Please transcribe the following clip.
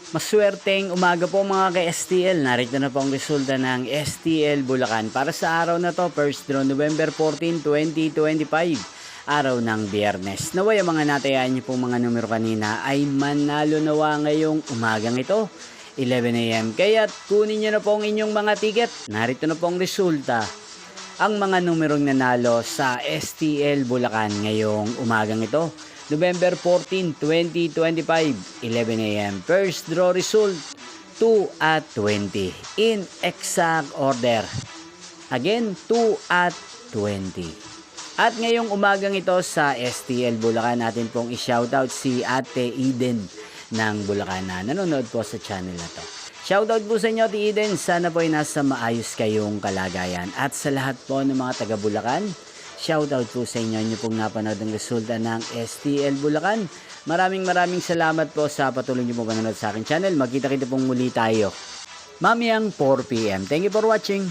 Maswerteng umaga po mga ka-STL. Narito na po ang resulta ng STL Bulacan. Para sa araw na to, first draw November 14, 2025. Araw ng Biyernes. Naway ang mga natayaan niyo pong mga numero kanina ay manalo nawa ngayong umagang ito, 11 AM. Kaya't kunin niyo na po ang inyong mga ticket. Narito na po ang resulta. Ang mga numerong nanalo sa STL Bulacan ngayong umagang ito, November 14, 2025, 11 AM. First draw result, 2 at 20. In exact order. Again, 2 at 20. At ngayong umagang ito sa STL Bulacan, natin pong i-shoutout si Ate Eden ng Bulacan na nanonood po sa channel na to. Shoutout po sa inyo, Ate Eden. Sana po ay nasa maayos kayong kalagayan. At sa lahat po ng mga taga Bulacan, shoutout po sa inyo. Inyo pong napanood ang resulta ng STL Bulacan. Maraming salamat po sa patuloy niyo pong panonood sa aking channel. Magkita-kita pong muli tayo mamayang 4 PM. Thank you for watching.